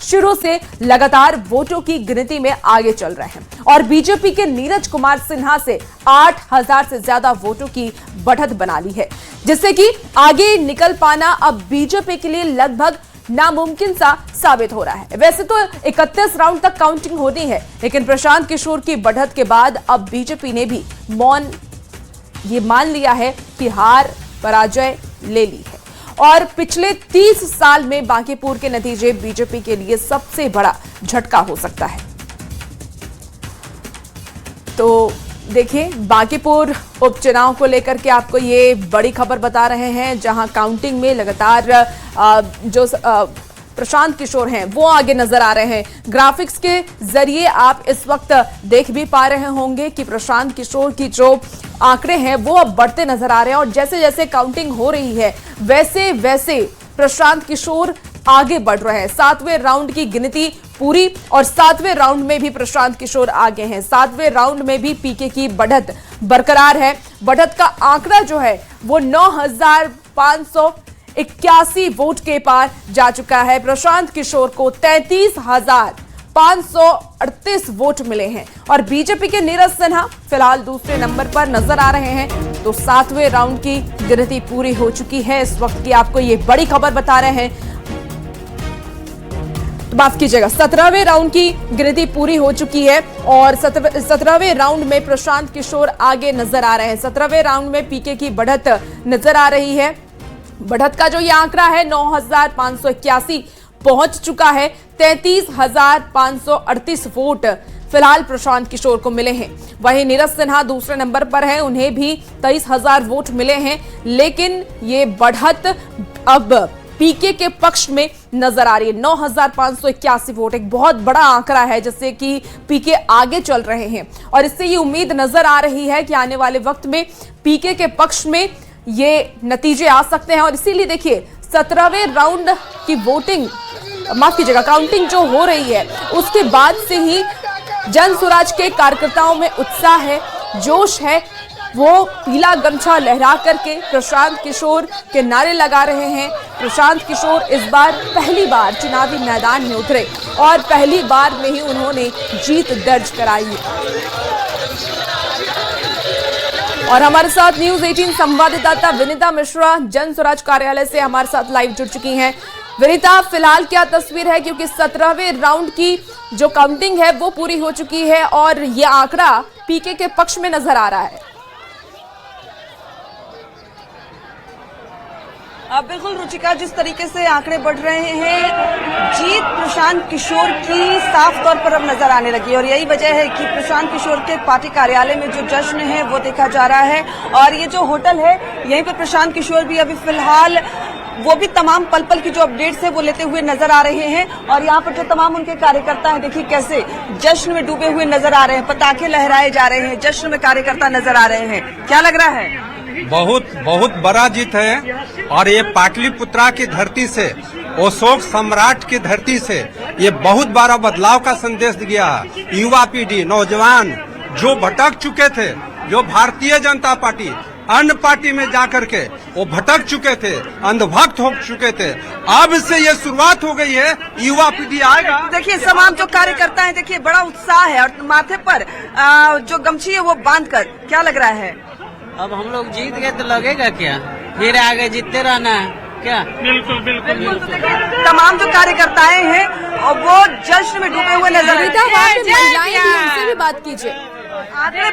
शुरू से लगातार वोटों की गिनती में आगे चल रहे हैं और बीजेपी के नीरज कुमार सिन्हा से 8,000 से ज्यादा वोटों की बढ़त बना ली है, जिससे कि आगे निकल पाना अब बीजेपी के लिए लगभग नामुमकिन सा साबित हो रहा है। वैसे तो 31 राउंड तक काउंटिंग होनी है, लेकिन प्रशांत किशोर की बढ़त के बाद अब बीजेपी ने भी ये मान लिया है कि हार पराजय ले ली है और पिछले 30 साल में बांकीपुर के नतीजे बीजेपी के लिए सबसे बड़ा झटका हो सकता है। तो देखिए, बांकीपुर उपचुनाव को लेकर के आपको ये बड़ी खबर बता रहे हैं, जहां काउंटिंग में लगातार जो प्रशांत किशोर हैं वो आगे नजर आ रहे हैं। ग्राफिक्स के जरिए आप इस वक्त देख भी पा रहे होंगे कि प्रशांत किशोर की जो आंकड़े हैं वो अब बढ़ते नजर आ रहे हैं और जैसे जैसे काउंटिंग हो रही है वैसे वैसे प्रशांत किशोर आगे बढ़ रहे हैं। 7वें राउंड की गिनती पूरी और 7वें राउंड में भी प्रशांत किशोर आगे हैं। 7वें राउंड में भी पीके की बढ़त बरकरार है। बढ़त का आंकड़ा जो है वो 9,581 वोट के पार जा चुका है। प्रशांत किशोर को 33,538 वोट मिले हैं और बीजेपी के नीरज सिन्हा फिलहाल दूसरे नंबर पर नजर आ रहे हैं। तो 7वें राउंड की गिनती पूरी हो चुकी है। इस वक्त की आपको ये बड़ी खबर बता रहे हैं, माफ कीजिएगा, 17वें राउंड की गिनती पूरी हो चुकी है और 17वें राउंड में प्रशांत किशोर आगे नजर आ रहे हैं। 17वें राउंड में पीके की बढ़त नजर आ रही है। बढ़त का जो ये आंकड़ा है 9,581 पहुंच चुका है। 33,538 वोट फिलहाल प्रशांत किशोर को मिले हैं। वहीं नीरज सिन्हा दूसरे नंबर पर है, उन्हें भी 23,000 वोट मिले हैं, लेकिन ये बढ़त अब पीके के पक्ष में नजर आ रही है। 9,581 वोट एक बहुत बड़ा आंकड़ा है, जिससे कि पीके आगे चल रहे हैं और इससे ये उम्मीद नजर आ रही है कि आने वाले वक्त में पीके के पक्ष में ये नतीजे आ सकते हैं। और इसीलिए देखिए, 17वें राउंड की वोटिंग, माफ कीजिएगा, काउंटिंग जो हो रही है उसके बाद से ही जन स्वराज के कार्यकर्ताओं में उत्साह है, जोश है। वो पीला गमछा लहरा करके प्रशांत किशोर के नारे लगा रहे हैं। प्रशांत किशोर इस बार पहली बार चुनावी मैदान में उतरे और पहली बार में ही उन्होंने जीत दर्ज कराई। और हमारे साथ न्यूज़ 18 संवाददाता विनीता मिश्रा जन स्वराज कार्यालय से हमारे साथ लाइव जुड़ चुकी हैं। विनीता, फिलहाल क्या तस्वीर है, क्योंकि 17वें राउंड की जो काउंटिंग है वो पूरी हो चुकी है और ये आंकड़ा पीके के पक्ष में नजर आ रहा है। बिल्कुल रुचिका, जिस तरीके से आंकड़े बढ़ रहे हैं, जीत प्रशांत किशोर की साफ तौर पर अब नजर आने लगी है और यही वजह है कि प्रशांत किशोर के पार्टी कार्यालय में जो जश्न है वो देखा जा रहा है। और ये जो होटल है यहीं पर प्रशांत किशोर भी अभी फिलहाल वो भी तमाम पल पल की जो अपडेट्स है वो लेते हुए नजर आ रहे हैं और यहाँ पर जो तमाम उनके कार्यकर्ता हैं, देखिए कैसे जश्न में डूबे हुए नजर आ रहे हैं, पताखे लहराए जा रहे हैं, जश्न में कार्यकर्ता नजर आ रहे हैं। क्या लग रहा है? बहुत बड़ा जीत है और ये पाटलिपुत्रा की धरती से, अशोक सम्राट की धरती से ये बहुत बड़ा बदलाव का संदेश दिया है। युवा पीढ़ी, नौजवान जो भटक चुके थे, जो भारतीय जनता पार्टी अन्य पार्टी में जाकर के वो भटक चुके थे, अंधभक्त हो चुके थे, अब से ये शुरुआत हो गई है, युवा पीढ़ी आएगा। देखिए तमाम जो कार्यकर्ता हैं, देखिए बड़ा उत्साह है और माथे पर जो गमछी है वो बांधकर, क्या लग रहा है? अब हम लोग जीत गए तो लगेगा क्या, फिर आगे जीतते रहना है क्या? बिल्कुल बिल्कुल बिल्कुल। तो देखिए तमाम जो कार्यकर्ताएं हैं और वो जश्न में डूबे हुए नजर आ रहे हैं। उनसे भी बात कीजिए। आंकड़े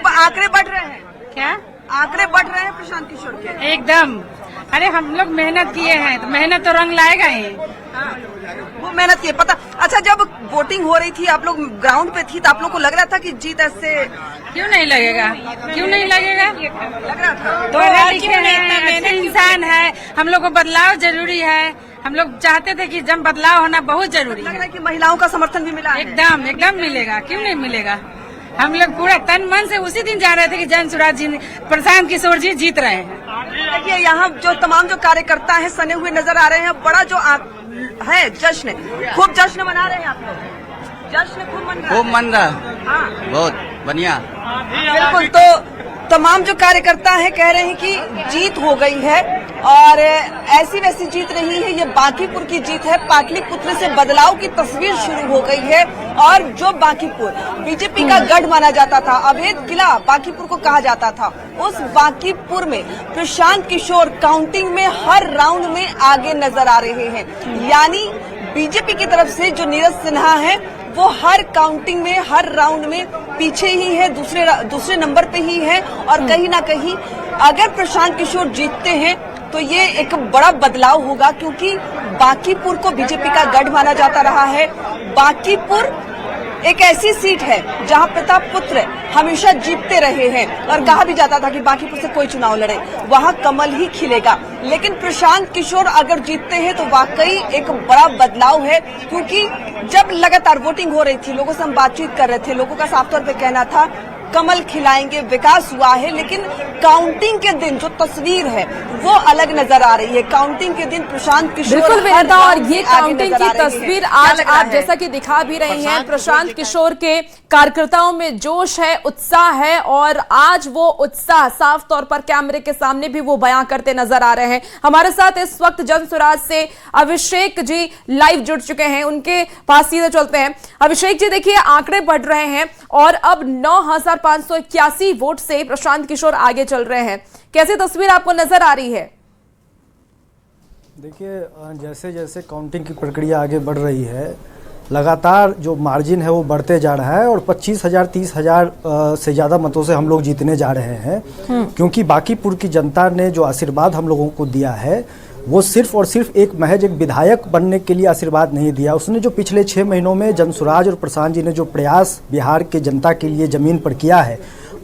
बढ़ रहे हैं क्या? आंकड़े बढ़ रहे हैं प्रशांत किशोर के एकदम। अरे हम लोग मेहनत किए हैं तो मेहनत तो रंग लाएगा ही। वो मेहनत किए, पता। अच्छा, जब वोटिंग हो रही थी, आप लोग ग्राउंड पे थी, तो आप लोग को लग रहा था कि जीत ऐसे? क्यों नहीं लगेगा, क्यों नहीं लगेगा? लग रहा था। तो अच्छे इंसान है, हम लोग को बदलाव जरूरी है। हम लोग चाहते थे कि जब बदलाव होना बहुत जरूरी लग रहा है। है कि महिलाओं का समर्थन भी मिला है। एकदम एकदम मिलेगा, क्यों नहीं मिलेगा? हम लोग पूरा तन मन से उसी दिन जा रहे थे कि जन स्वराज जी, प्रशांत किशोर जी जीत रहे हैं। देखिए यहाँ जो तमाम जो कार्यकर्ता हैं सने हुए नजर आ रहे हैं। बड़ा जो है जश्न, खूब जश्न मना रहे हैं आप लोग। जश्न खूब मन रहा है। खूब मन रहा, हाँ, बहुत बढ़िया। बिल्कुल। तो तमाम जो कार्यकर्ता हैं कह रहे हैं कि जीत हो गई है और ऐसी वैसी जीत नहीं है, ये बांकीपुर की जीत है। पाटलिपुत्र से बदलाव की तस्वीर शुरू हो गई है और जो बांकीपुर बीजेपी का गढ़ माना जाता था, अवैध किला बांकीपुर को कहा जाता था, उस बांकीपुर में प्रशांत किशोर काउंटिंग में हर राउंड में आगे नजर आ रहे हैं। यानी बीजेपी की तरफ से जो नीरज सिन्हा है वो हर काउंटिंग में हर राउंड में पीछे ही है, दूसरे नंबर पे ही है। और कहीं ना कहीं अगर प्रशांत किशोर जीतते हैं तो ये एक बड़ा बदलाव होगा, क्योंकि बांकीपुर को बीजेपी का गढ़ माना जाता रहा है। बांकीपुर एक ऐसी सीट है जहां प्रताप पुत्र हमेशा जीतते रहे हैं और कहा भी जाता था कि बांकीपुर से कोई चुनाव लड़े वहां कमल ही खिलेगा। लेकिन प्रशांत किशोर अगर जीतते हैं तो वाकई एक बड़ा बदलाव है, क्योंकि जब लगातार वोटिंग हो रही थी, लोगों से हम बातचीत कर रहे थे, लोगों का साफ तौर पे कहना था कमल खिलाएंगे, विकास हुआ है। लेकिन काउंटिंग के दिन जो तस्वीर है वो अलग नजर आ रही है। काउंटिंग के दिन प्रशांत किशोर बिल्कुल विनीता, और ये काउंटिंग की तस्वीर आज आप जैसा कि दिखा भी रही हैं, प्रशांत किशोर के कार्यकर्ताओं में जोश है, उत्साह है और आज वो उत्साह साफ तौर पर कैमरे के सामने भी वो बयां करते नजर आ रहे हैं। हमारे साथ इस वक्त जनसुराज से अभिषेक जी लाइव जुड़ चुके हैं, उनके पास सीधे चलते हैं। अभिषेक जी, देखिए आंकड़े बढ़ रहे हैं और अब 9,581 वोट से प्रशांत किशोर आगे चल रहे हैं, कैसी तस्वीर आपको नजर आ रही है? देखिए, जैसे जैसे काउंटिंग की प्रक्रिया आगे बढ़ रही है, लगातार जो मार्जिन है वो बढ़ते जा रहा है और 25,000 30,000 से ज़्यादा मतों से हम लोग जीतने जा रहे हैं। क्योंकि बांकीपुर की जनता ने जो आशीर्वाद हम लोगों को दिया है वो सिर्फ और सिर्फ एक महज एक विधायक बनने के लिए आशीर्वाद नहीं दिया। उसने जो पिछले 6 महीनों में जनसुराज और प्रशांत जी ने जो प्रयास बिहार के जनता के लिए ज़मीन पर किया है,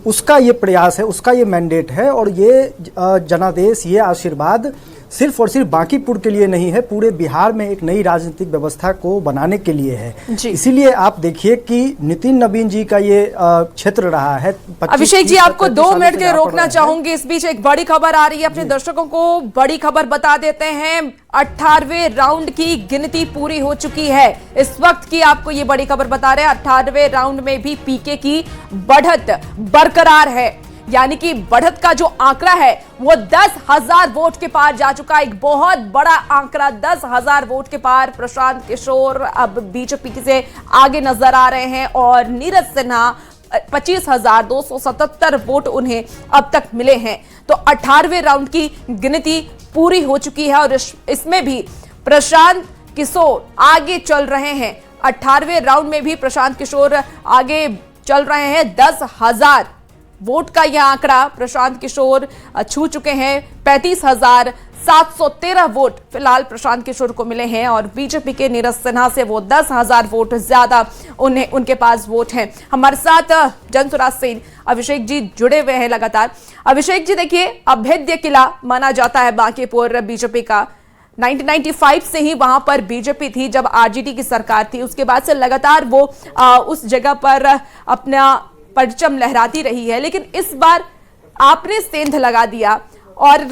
उसका ये प्रयास है, उसका ये मैंडेट है। और ये जनादेश, ये आशीर्वाद सिर्फ और सिर्फ बांकीपुर के लिए नहीं है, पूरे बिहार में एक नई राजनीतिक व्यवस्था को बनाने के लिए है। इसीलिए आप देखिए कि नितिन नवीन जी का ये क्षेत्र रहा है। अभिषेक जी, आपको 2 मिनट के रोकना चाहूंगी। इस बीच एक बड़ी खबर आ रही है, अपने दर्शकों को बड़ी खबर बता देते हैं। 18वें राउंड की गिनती पूरी हो चुकी है। इस वक्त की आपको ये बड़ी खबर बता रहे हैं, 18वें राउंड में भी पीके की बढ़त बरकरार है। यानी कि बढ़त का जो आंकड़ा है वो 10,000 वोट के पार जा चुका है। एक बहुत बड़ा आंकड़ा, 10,000 वोट के पार प्रशांत किशोर अब बीजेपी से आगे नजर आ रहे हैं और नीरज सिन्हा 25,277 वोट उन्हें अब तक मिले हैं। तो 18वें राउंड की गिनती पूरी हो चुकी है और इसमें भी प्रशांत किशोर आगे चल रहे हैं। 18वें राउंड में भी प्रशांत किशोर आगे चल रहे हैं। 10,000 वोट का यह आंकड़ा प्रशांत किशोर छू चुके हैं। 35,713 वोट फिलहाल प्रशांत किशोर को मिले हैं और बीजेपी के नीरज सिन्हा से वो 10,000 वोट ज्यादा उनके पास वोट हैं। हमारे साथ जनसुराज से अभिषेक जी जुड़े हुए हैं लगातार। अभिषेक जी, देखिए अभेद्य किला माना जाता है बांकीपुर बीजेपी का। 1995 से ही वहां पर बीजेपी थी, जब आरजेडी की सरकार थी। उसके बाद से लगातार वो उस जगह पर अपना परचम लहराती रही है। लेकिन इस बार आपने सेंध लगा दिया और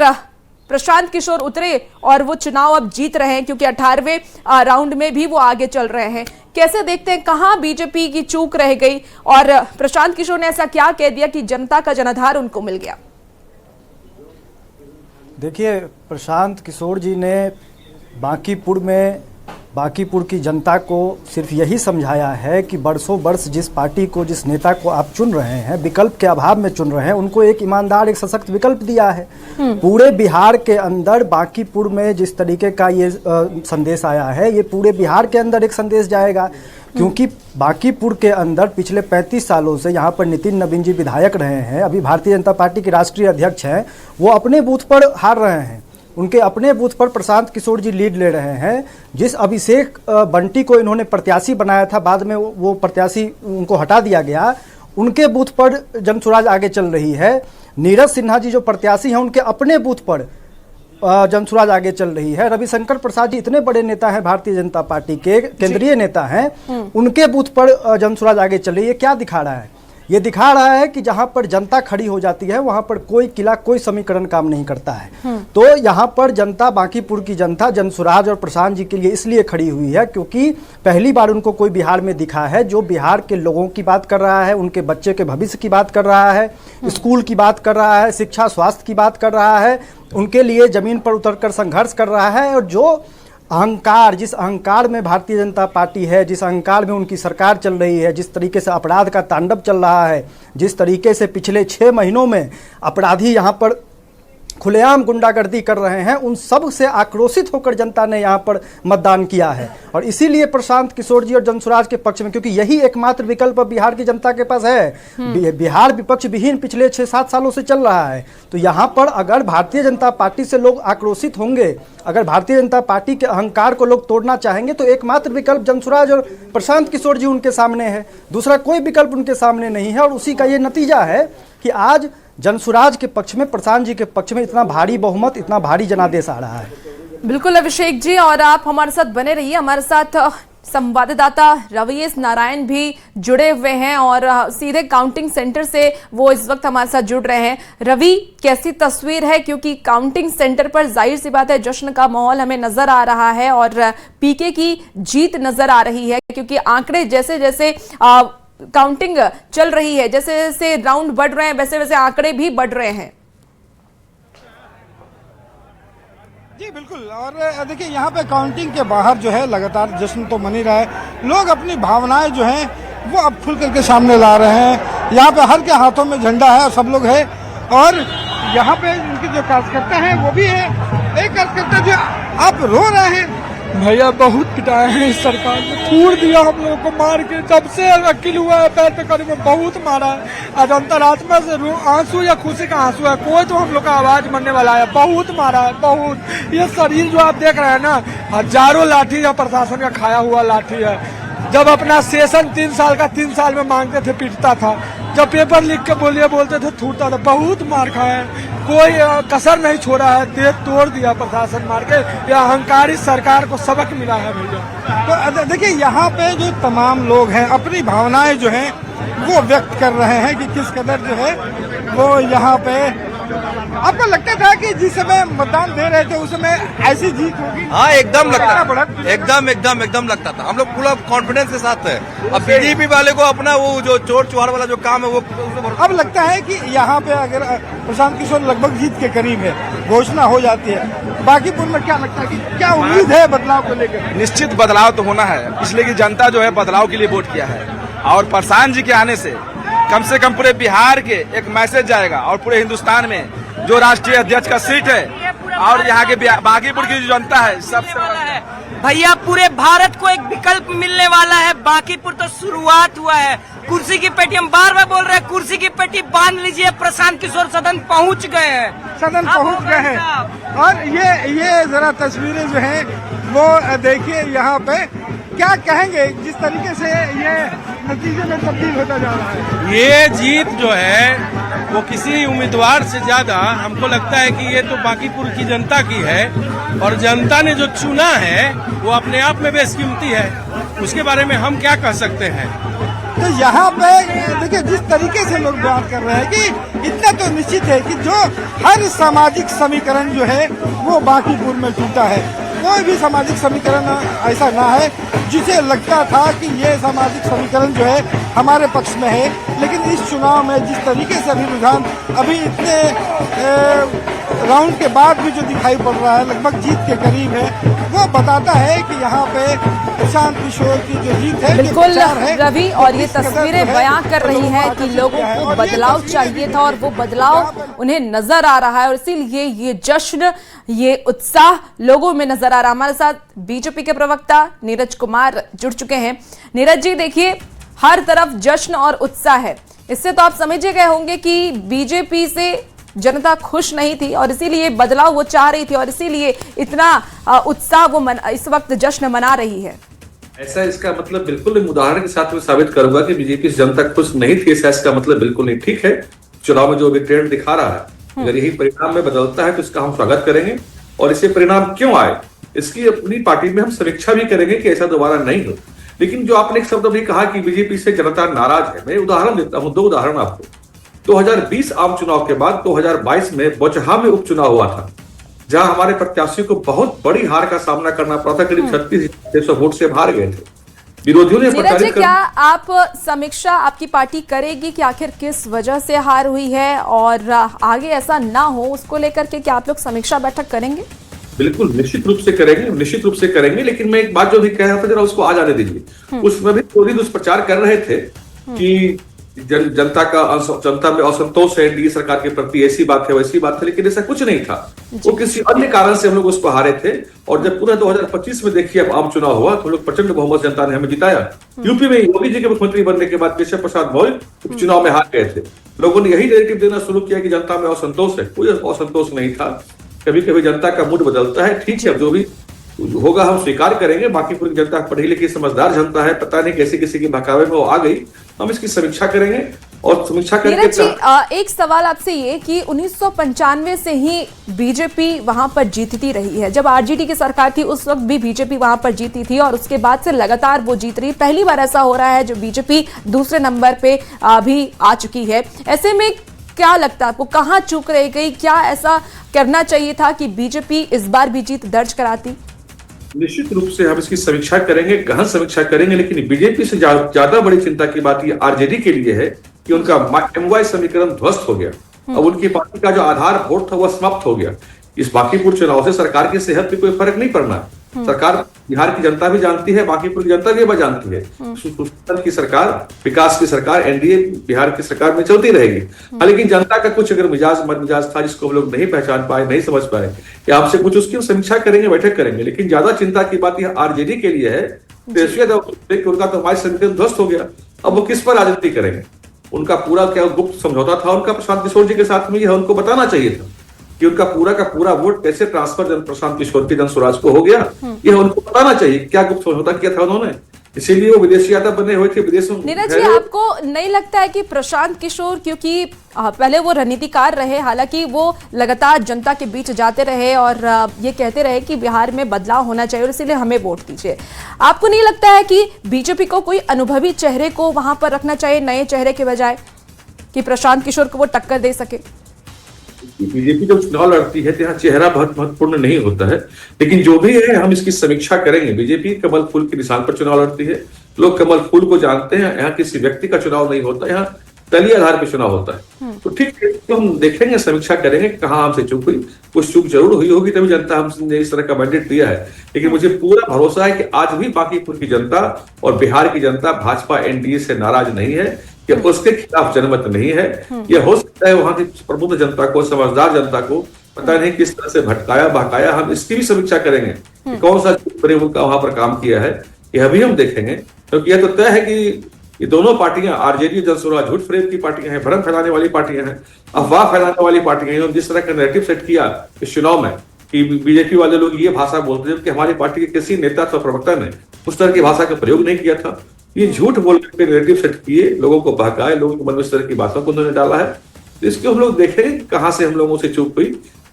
प्रशांत किशोर उतरे और वो चुनाव अब जीत रहे हैं, क्योंकि 18वें राउंड में भी वो आगे चल रहे हैं। कैसे देखते हैं, कहां बीजेपी की चूक रह गई और प्रशांत किशोर ने ऐसा क्या कह दिया कि जनता का जनाधार उनको मिल गया? देखिए, प्रशांत किशोर जी ने बांकीपुर की जनता को सिर्फ यही समझाया है कि बरसों वर्ष जिस पार्टी को, जिस नेता को आप चुन रहे हैं, विकल्प के अभाव में चुन रहे हैं, उनको एक ईमानदार, एक सशक्त विकल्प दिया है। पूरे बिहार के अंदर बांकीपुर में जिस तरीके का ये संदेश आया है, ये पूरे बिहार के अंदर एक संदेश जाएगा। क्योंकि बांकीपुर के अंदर पिछले 35 सालों से यहाँ पर नितिन नवीन जी विधायक रहे हैं, अभी भारतीय जनता पार्टी के राष्ट्रीय अध्यक्ष हैं। वो अपने बूथ पर हार रहे हैं, उनके अपने बूथ पर प्रशांत किशोर जी लीड ले रहे हैं। जिस अभिषेक बंटी को इन्होंने प्रत्याशी बनाया था, बाद में वो प्रत्याशी उनको हटा दिया गया, उनके बूथ पर जनसुराज आगे चल रही है। नीरज सिन्हा जी जो प्रत्याशी हैं, उनके अपने बूथ पर जनसुराज आगे चल रही है। रविशंकर प्रसाद जी इतने बड़े नेता हैं, भारतीय जनता पार्टी के केंद्रीय नेता हैं, उनके बूथ पर जनसुराज आगे चल रही है। क्या दिखा रहा है? ये दिखा रहा है कि जहां पर जनता खड़ी हो जाती है वहां पर कोई किला, कोई समीकरण काम नहीं करता है। तो यहां पर जनता, बांकीपुर की जनता जनसुराज और प्रशांत जी के लिए इसलिए खड़ी हुई है क्योंकि पहली बार उनको कोई बिहार में दिखा है जो बिहार के लोगों की बात कर रहा है, उनके बच्चे के भविष्य की बात कर रहा है, स्कूल की बात कर रहा है, शिक्षा स्वास्थ्य की बात कर रहा है, उनके लिए जमीन पर उतरकर संघर्ष कर रहा है। और जो अहंकार, जिस अहंकार में भारतीय जनता पार्टी है, जिस अहंकार में उनकी सरकार चल रही है, जिस तरीके से अपराध का तांडव चल रहा है, जिस तरीके से पिछले 6 महीनों में अपराधी यहाँ पर खुलेआम गुंडागर्दी कर रहे हैं, उन सब से आक्रोशित होकर जनता ने यहाँ पर मतदान किया है। और इसीलिए प्रशांत किशोर जी और जनसुराज के पक्ष में, क्योंकि यही एकमात्र विकल्प बिहार की जनता के पास है। बिहार विपक्ष विहीन पिछले 6-7 सालों से चल रहा है। तो यहाँ पर अगर भारतीय जनता पार्टी से लोग आक्रोशित होंगे, अगर भारतीय जनता पार्टी के अहंकार को लोग तोड़ना चाहेंगे, तो एकमात्र विकल्प जनसुराज और प्रशांत किशोर जी उनके सामने है, दूसरा कोई विकल्प उनके सामने नहीं है। और उसी का ये नतीजा है कि आज जनसुराज के पक्ष में, प्रशांत जी के पक्ष में इतना भारी बहुमत, इतना भारी जनादेश आ रहा है। बिल्कुल अभिषेक जी, और आप हमारे साथ बने रहिए। हमारे साथ संवाददाता रवीश नारायण भी जुड़े हुए हैं और सीधे काउंटिंग सेंटर से वो इस वक्त हमारे साथ जुड़ रहे हैं। रवि, कैसी तस्वीर है? क्योंकि काउंटिंग सेंटर पर जाहिर सी बात है जश्न का माहौल हमें नजर आ रहा है और पीके की जीत नजर आ रही है, क्योंकि आंकड़े जैसे जैसे काउंटिंग चल रही है, जैसे जैसे राउंड बढ़ रहे हैं, वैसे वैसे आंकड़े भी बढ़ रहे हैं। जी बिल्कुल। और देखिए यहाँ पे काउंटिंग के बाहर जो है लगातार जश्न तो मन ही रहा है। लोग अपनी भावनाएं जो हैं वो अब खुल करके सामने ला रहे हैं। यहाँ पे हर के हाथों में झंडा है और सब लोग है। और यहाँ पे उनके जो कार्यकर्ता हैं वो भी है। एक कार्यकर्ता जो आप रो रहे हैं, भैया बहुत पिटाए हैं इस सरकार ने, तूड़ दिया हम लोगों को मार के। जब से वकील हुआ है पैर पे कड़ी में बहुत मारा है। आज अंतरात्मा से आंसू या खुशी का आंसू है, कोई तो हम लोग का आवाज मरने वाला है। बहुत मारा है, बहुत। ये शरीर जो आप देख रहे हैं ना, हजारों लाठी या प्रशासन का खाया हुआ लाठी है। जब अपना सेशन 3 साल का 3 साल में मांगते थे पीटता था, जब पेपर लिख के बोलते थे थूटता था। बहुत मार खाया है, कोई कसर नहीं छोड़ा है, देह तोड़ दिया प्रशासन मार के। यह अहंकारी सरकार को सबक मिला है भैया। तो देखिए यहाँ पे जो तमाम लोग हैं अपनी भावनाएं जो हैं वो व्यक्त कर रहे हैं कि किस कदर जो है वो यहाँ पे। आपको लगता था कि जिस समय मतदान दे रहे थे उस समय ऐसी जीत होगी? हाँ, एकदम लगता, एकदम लगता था। हम लोग पूरा कॉन्फिडेंस के साथ है। अब बीजेपी वाले को अपना वो जो चोर चुहार वाला जो काम है वो अब लगता है कि यहाँ पे अगर प्रशांत किशोर लगभग जीत के करीब है, घोषणा हो जाती है। बांकीपुर में क्या लगता है कि क्या उम्मीद है बदलाव को लेकर? निश्चित बदलाव तो होना है, इसलिए कि जनता जो है बदलाव के लिए वोट किया है। और प्रशांत जी के आने से कम पूरे बिहार के एक मैसेज जाएगा और पूरे हिंदुस्तान में जो राष्ट्रीय अध्यक्ष का सीट है और यहाँ के बांकीपुर की जो जनता है सबसे भैया पूरे भारत को एक विकल्प मिलने वाला है। बांकीपुर तो शुरुआत हुआ है। कुर्सी की पेटी, हम बार बार बोल रहे हैं, कुर्सी की पेटी बांध लीजिए। प्रशांत किशोर सदन पहुंच गए हैं, सदन पहुंच गए हैं। और ये जरा तस्वीरें जो हैं वो देखिए यहाँ पे। क्या कहेंगे जिस तरीके से ये नतीजे में तब्दील होता जा रहा है? ये जीत जो है वो किसी उम्मीदवार से ज्यादा हमको लगता है कि ये तो बांकीपुर की जनता की है। और जनता ने जो चुना है वो अपने आप में बेशकीमती है, उसके बारे में हम क्या कह सकते हैं। तो यहाँ पे देखिए जिस तरीके से लोग बात कर रहे हैं कि इतना तो निश्चित है कि जो हर सामाजिक समीकरण जो है वो बांकीपुर में टूटा है। कोई भी सामाजिक समीकरण ऐसा ना है जिसे लगता था कि ये सामाजिक समीकरण जो है हमारे पक्ष में है। लेकिन इस चुनाव में जिस तरीके से अभी रुझान अभी इतने राउंड के बाद भी जो दिखाई पड़ रहा है लगभग जीत के करीब है, वो बताता है कि यहाँ पे प्रशांत किशोर की जो जीत है बिल्कुल रवि। और ये तस्वीरें बयां कर रही हैं कि लोगों को बदलाव चाहिए था और वो बदलाव उन्हें नजर आ रहा है और इसीलिए ये जश्न, ये उत्साह लोगों में नजर आ रहा है। हमारे साथ बीजेपी के प्रवक्ता नीरज कुमार जुड़ चुके हैं। नीरज जी, देखिए हर तरफ जश्न और उत्साह है। इससे तो आप समझ गए होंगे कि बीजेपी से जनता खुश नहीं थी और इसीलिए बदलाव वो चाह रही थी और इसीलिए इतना उत्साह वो इस वक्त जश्न मना रही है। ऐसा इसका मतलब बिल्कुल एक उदाहरण के साथ मैं साबित करूंगा कि बीजेपी से जनता खुश नहीं थी, ऐसा इसका मतलब बिल्कुल नहीं। ठीक है, चुनाव में जो भी ट्रेंड दिखा रहा है, अगर यही परिणाम में बदलता है तो इसका हम स्वागत करेंगे। और इससे परिणाम क्यों आए इसकी अपनी पार्टी में हम समीक्षा भी करेंगे कि ऐसा दोबारा नहीं हो। लेकिन जो आपने एक शब्द अभी कहा कि बीजेपी से जनता नाराज है, मैं उदाहरण देता हूं, 2 उदाहरण आपको। 2020 आम चुनाव के बाद 2022 में बोचहा में उपचुनाव हुआ था, जहां हमारे प्रत्याशी को बहुत बड़ी हार का सामना करना पड़ा था, करीब 3600 वोट से हार गए थे। विरोधियों ने नीरज जी, क्या आप समीक्षा आपकी पार्टी करेगी कि आखिर किस वजह से हार हुई है और आगे ऐसा ना हो उसको लेकर के क्या आप लोग समीक्षा बैठक करेंगे? बिल्कुल, निश्चित रूप से करेंगे, लेकिन मैं एक बात जो भी कह रहा था जरा उसको आ जाने दीजिए। उसमें भी विरोधी दुष्प्रचार कर रहे थे कि जनता में असंतोष है एनडीए सरकार के प्रति, ऐसी बात है वैसी बात है, लेकिन ऐसा कुछ नहीं था। वो किसी अन्य कारण से हम लोग उसको हारे थे। और जब पूरा 2025 में देखिए अब आम चुनाव हुआ तो हम लोग प्रचंड बहुमत जनता ने हमें जिताया। यूपी में योगी जी के मुख्यमंत्री बनने के बाद केशव प्रसाद मौर्य उपचुनाव में हार गए थे। लोगों ने यही नैरेटिव देना शुरू किया कि जनता में असंतोष है। कोई असंतोष नहीं था। कभी कभी जनता का मूड बदलता है, ठीक है, जो भी होगा हम स्वीकार करेंगे। बाकी पूरी जनता पढ़ी लिखी समझदार जनता है, पता नहीं कैसे किसी के बहकावे में वो आ गई। हम इसकी समीक्षा करेंगे और समीक्षा करके एक सवाल आपसे ये कि 1995 से ही बीजेपी वहां पर जीतती रही है। जब आरजेडी की सरकार थी उस वक्त भी बीजेपी वहां पर जीती थी और उसके बाद से लगातार वो जीत रही। पहली बार ऐसा हो रहा है जो बीजेपी दूसरे नंबर पे भी आ चुकी है। ऐसे में क्या लगता है आपको, कहां चूक रह गई? क्या ऐसा करना चाहिए था कि बीजेपी इस बार भी जीत दर्ज कराती? निश्चित रूप से हम इसकी समीक्षा करेंगे, गहन समीक्षा करेंगे, लेकिन बीजेपी से ज्यादा बड़ी चिंता की बात ये आरजेडी के लिए है कि उनका MY समीकरण ध्वस्त हो गया। अब उनकी पार्टी का जो आधार वोट था वह समाप्त हो गया। इस बांकीपुर चुनाव से सरकार की सेहत पे कोई फर्क नहीं पड़ना। सरकार, बिहार की जनता भी जानती है, बांकीपुर की जनता भी जानती है, सुशासन की सरकार, विकास की सरकार, एनडीए बिहार की सरकार में चलती रहेगी। लेकिन जनता का कुछ अगर मिजाज था जिसको हम लोग नहीं पहचान पाए, नहीं समझ पाए, या आपसे कुछ उसकी समीक्षा करेंगे, बैठक करेंगे। लेकिन ज्यादा चिंता की बात यह आरजेडी के लिए है, उनका तो MY समीकरण ध्वस्त हो गया। अब वो किस पर राजनीति करेंगे? उनका पूरा क्या गुप्त समझौता था उनका प्रशांत किशोर जी के साथ में, यह उनको बताना चाहिए था कि उनका पूरा का पूरा वोट कैसे ट्रांसफर प्रशांत किशोर के जनसुराज को हो गया। यह उनको बताना चाहिए क्या गुप्त समझौता किया था उन्होंने, इसीलिए वो विदेशी यादव बने हुए थे विदेशों में। नीरज जी, आपको नहीं लगता है कि प्रशांत किशोर, क्योंकि पहले वो रणनीतिकार रहे, हालांकि वो लगातार जनता के बीच जाते रहे और ये कहते रहे कि बिहार में बदलाव होना चाहिए और इसीलिए हमें वोट दीजिए, आपको नहीं लगता है कि बीजेपी को कोई अनुभवी चेहरे को वहां पर रखना चाहिए नए चेहरे के बजाय, कि प्रशांत किशोर को वो टक्कर दे सके? बीजेपी जब चुनाव लड़ती है तो यहाँ चेहरा बहुत महत्वपूर्ण नहीं होता है, लेकिन जो भी है हम इसकी समीक्षा करेंगे। बीजेपी कमल फूल के निशान पर चुनाव लड़ती है, लोग कमल फूल को जानते हैं। यहाँ किसी व्यक्ति का चुनाव नहीं होता, यहाँ दलीय आधार पर चुनाव होता है। तो ठीक है, तो हम देखेंगे, समीक्षा करेंगे कहाँ हमसे चूक हुई। कुछ चूक जरूर हुई होगी, तभी जनता हमने इस तरह का मैंडेट दिया है। लेकिन मुझे पूरा भरोसा है कि आज भी बांकीपुर की जनता और बिहार की जनता भाजपा एनडीए से नाराज नहीं है, कि उसके खिलाफ जनमत नहीं है। यह हो सकता है वहां की प्रबुद्ध जनता को, समझदार जनता को पता नहीं किस तरह से भटकाया बहकाया। हम इसकी भी समीक्षा करेंगे कि कौन सा उनका वहां पर काम किया है, यह भी हम देखेंगे। क्योंकि यह तो तय है कि ये दोनों पार्टियां, आरजेडी जनसुराज झूठ फरेब की पार्टियां हैं, भ्रम फैलाने वाली पार्टियां हैं, अफवाह फैलाने वाली पार्टियां हैं। जिस तरह का नैरेटिव सेट किया इस चुनाव में कि बीजेपी वाले लोग ये भाषा बोलते हैं कि हमारी पार्टी के किसी नेता अथवा प्रवक्ता ने उस तरह की भाषा का प्रयोग नहीं किया था। ये झूठ बोल के नैरेटिव सेट किए, लोगों को बहकाए, लोगों के मन में इस तरह की बातों को उन्होंने डाला है। तो इसको हम लोग देखेंगे कहां से हम लोगों से चूक हुई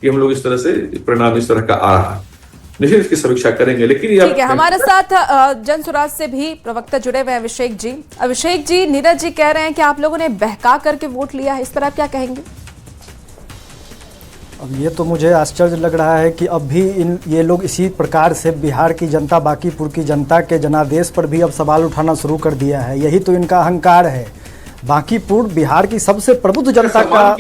कि हम लोग इस तरह से परिणाम इस तरह का आ रहा है। निश्चित इसकी समीक्षा करेंगे। लेकिन ठीक है, हमारे साथ जनसुराज से भी प्रवक्ता जुड़े हुए हैं अभिषेक जी। अभिषेक जी, नीरज जी कह रहे हैं कि आप लोगों ने बहका करके वोट लिया है, इस पर आप क्या कहेंगे? अब ये तो मुझे आश्चर्य लग रहा है कि अब भी ये लोग इसी प्रकार से बिहार की जनता, बांकीपुर की जनता के जनादेश पर भी अब सवाल उठाना शुरू कर दिया है। यही तो इनका अहंकार है। बांकीपुर बिहार की सबसे प्रबुद्ध जनता का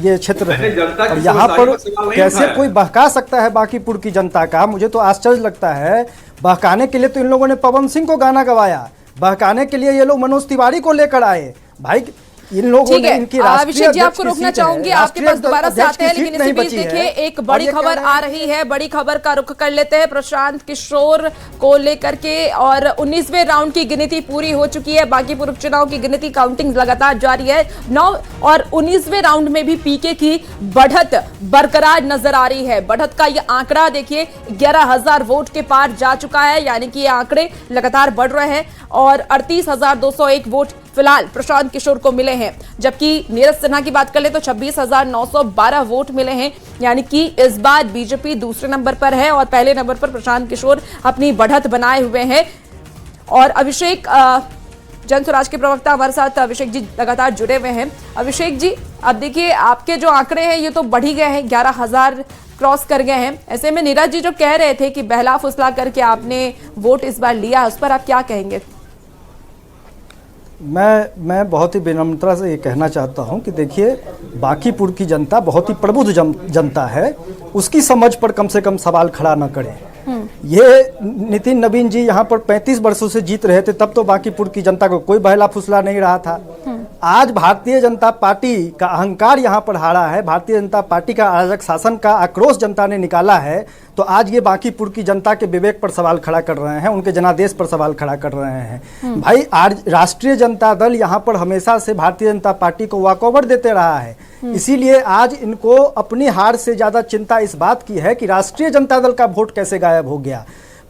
ये क्षेत्र है और यहाँ पर कैसे कोई बहका सकता है बांकीपुर की जनता का? मुझे तो आश्चर्य लगता है। बहकाने के लिए तो इन लोगों ने पवन सिंह को गाना गवाया, बहकाने के लिए ये लोग मनोज तिवारी को लेकर आए। भाई इन लोगों ने इनकी अभिषेक जी, आपको रोकना चाहूंगी, आपके पास दोबारा से आते हैं, लेकिन इसी बीच देखिए एक बड़ी खबर आ रही है। बड़ी खबर का रुख कर लेते हैं प्रशांत किशोर को लेकर के, और 19वें राउंड की गिनती पूरी हो चुकी है। बांकीपुर उपचुनाव की गिनती, काउंटिंग लगातार जारी है। 9 और 19वें राउंड में भी पीके की बढ़त बरकरार नजर आ रही है। बढ़त का ये आंकड़ा देखिए 11,000 वोट के पार जा चुका है, यानी कि ये आंकड़े लगातार बढ़ रहे हैं और 38,201 वोट फिलहाल प्रशांत किशोर को मिले हैं। जबकि नीरज सिन्हा की बात कर ले तो 26,912 वोट मिले हैं, यानी कि इस बार बीजेपी दूसरे नंबर पर है और पहले नंबर पर प्रशांत किशोर अपनी बढ़त बनाए हुए हैं। और अभिषेक जन स्वराज के प्रवक्ता हमारे साथ अभिषेक जी लगातार जुड़े हुए हैं। अभिषेक जी, अब देखिए आपके जो आंकड़े हैं ये तो बढ़ ही गए हैं, 11,000 क्रॉस कर गए हैं। ऐसे में नीरज जी जो कह रहे थे कि बहला फुसला करके आपने वोट इस बार लिया, उस पर आप क्या कहेंगे? मैं बहुत ही विनम्रता से ये कहना चाहता हूं कि देखिए, बांकीपुर की जनता बहुत ही प्रबुद्ध जनता है, उसकी समझ पर कम से कम सवाल खड़ा न करें। ये नितिन नवीन जी यहाँ पर 35 वर्षों से जीत रहे थे, तब तो बांकीपुर की जनता को कोई बहला फुसला नहीं रहा था। आज भारतीय जनता पार्टी का अहंकार यहाँ पर हारा है, भारतीय जनता पार्टी का अराजक शासन का आक्रोश जनता ने निकाला है, तो आज ये बांकीपुर की जनता के विवेक पर सवाल खड़ा कर रहे हैं, उनके जनादेश पर सवाल खड़ा कर रहे हैं। भाई, आज राष्ट्रीय जनता दल यहाँ पर हमेशा से भारतीय जनता पार्टी को वॉकओवर देते रहा है, इसीलिए आज इनको अपनी हार से ज्यादा चिंता इस बात की है कि राष्ट्रीय जनता दल का वोट कैसे गायब हो गया।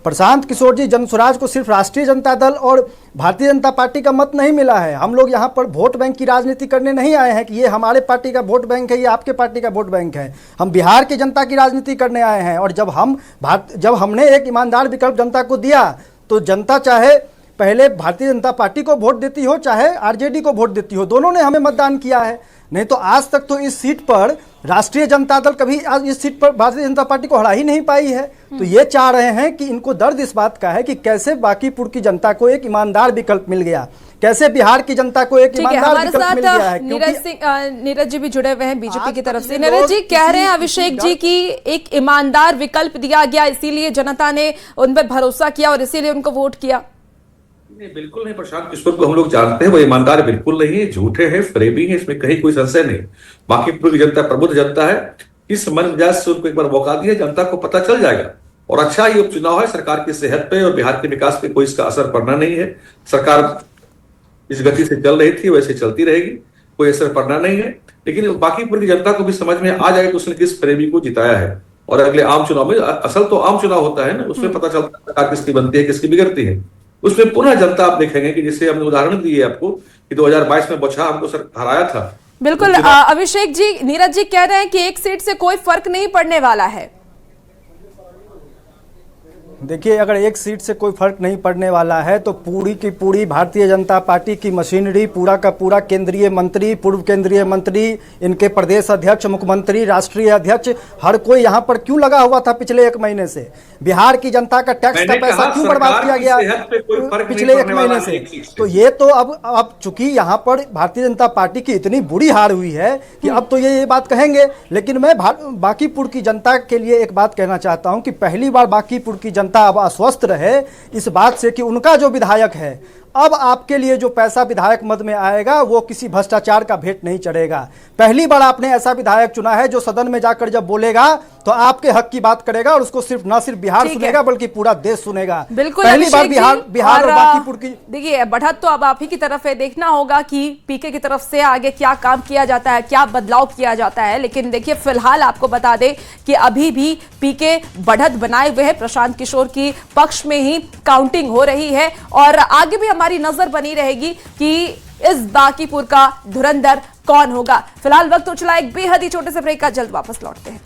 प्रशांत किशोर जी, जन स्वराज को सिर्फ राष्ट्रीय जनता दल और भारतीय जनता पार्टी का मत नहीं मिला है। हम लोग यहाँ पर वोट बैंक की राजनीति करने नहीं आए हैं कि ये हमारे पार्टी का वोट बैंक है, ये आपके पार्टी का वोट बैंक है। हम बिहार की जनता की राजनीति करने आए हैं, और जब हमने एक ईमानदार विकल्प जनता को दिया, तो जनता चाहे पहले भारतीय जनता पार्टी को वोट देती हो, चाहे आरजेडी को वोट देती हो, दोनों ने हमें मतदान किया है। नहीं तो आज तक तो इस सीट पर राष्ट्रीय जनता दल कभी आज इस सीट पर भारतीय जनता पार्टी को हरा ही नहीं पाई है। तो ये चाह रहे हैं कि इनको दर्द इस बात का है कि कैसे बांकीपुर की जनता को एक ईमानदार विकल्प मिल गया, कैसे बिहार की जनता को एक ईमानदार विकल्प मिल गया है। नीरज जी भी जुड़े हुए हैं बीजेपी की तरफ से। नीरज जी कह रहे हैं अभिषेक जी की एक ईमानदार विकल्प दिया गया, इसीलिए जनता ने उन पर भरोसा किया और इसीलिए उनको वोट किया। नहीं, बिल्कुल नहीं। प्रशांत किशोर को हम लोग जानते हैं, वो ईमानदार बिल्कुल नहीं है, झूठे हैं, फरेबी हैं, इसमें कहीं कोई संशय नहीं। बांकीपुर की जनता प्रबुद्ध जनता है, इस मन मिजाज से उनको एक बार मौका दिया, जनता को पता चल जाएगा। और अच्छा ये उपचुनाव है, सरकार की सेहत पे और बिहार के विकास पे कोई इसका असर पड़ना नहीं है। सरकार इस गति से चल रही थी, वैसे चलती रहेगी, कोई असर पड़ना नहीं है। लेकिन बांकीपुर की जनता को भी समझ में आ जाएगा कि उसने किस फरेबी को जिताया है। और अगले आम चुनाव में, असल तो आम चुनाव होता है ना, उसमें पता चलता है सरकार किसकी बनती है, किसकी बिगड़ती है। उसमें पुनः जनता आप देखेंगे कि जैसे हमने उदाहरण दिए आपको कि 2022 में बौछार हमको हराया था। बिल्कुल अभिषेक जी, नीरज जी कह रहे हैं कि एक सीट से कोई फर्क नहीं पड़ने वाला है। देखिए, अगर एक सीट से कोई फर्क नहीं पड़ने वाला है तो पूरी की पूरी भारतीय जनता पार्टी की मशीनरी, पूरा का पूरा केंद्रीय मंत्री, पूर्व केंद्रीय मंत्री, इनके प्रदेश अध्यक्ष, मुख्यमंत्री, राष्ट्रीय अध्यक्ष, हर कोई यहाँ पर क्यों लगा हुआ था पिछले 1 महीने से? बिहार की जनता का टैक्स का पैसा क्यों बर्बाद किया गया पिछले 1 महीने से? तो ये तो अब चूंकि यहाँ पर भारतीय जनता पार्टी की इतनी बुरी हार हुई है कि अब तो ये बात कहेंगे। लेकिन मैं बांकीपुर की जनता के लिए एक बात कहना चाहता हूँ कि पहली बार बांकीपुर की जनता अब आश्वस्त रहे इस बात से कि उनका जो विधायक है, अब आपके लिए जो पैसा विधायक मद में आएगा वो किसी भ्रष्टाचार का भेंट नहीं चढ़ेगा। पहली बार आपने ऐसा विधायक चुना है जो सदन में जाकर जब बोलेगा तो आपके हक की बात करेगा, और उसको न सिर्फ बिहार सुनेगा बल्कि पूरा देश सुनेगा। बिल्कुल, पहली बार बिहार और बांकीपुर की। देखिए, बढ़त तो अब आप ही की तरफ है, देखना होगा कि पीके की तरफ से आगे क्या काम किया जाता है, क्या बदलाव किया जाता है। लेकिन देखिए, फिलहाल आपको बता दें कि अभी भी पीके बढ़त बनाए हुए है, प्रशांत किशोर की पक्ष में ही काउंटिंग हो रही है, और आगे भी हमारी नजर बनी रहेगी कि इस बांकीपुर का धुरंधर कौन होगा। फिलहाल वक्त हो चला एक बेहद ही छोटे से ब्रेक का, जल्द वापस लौटते हैं।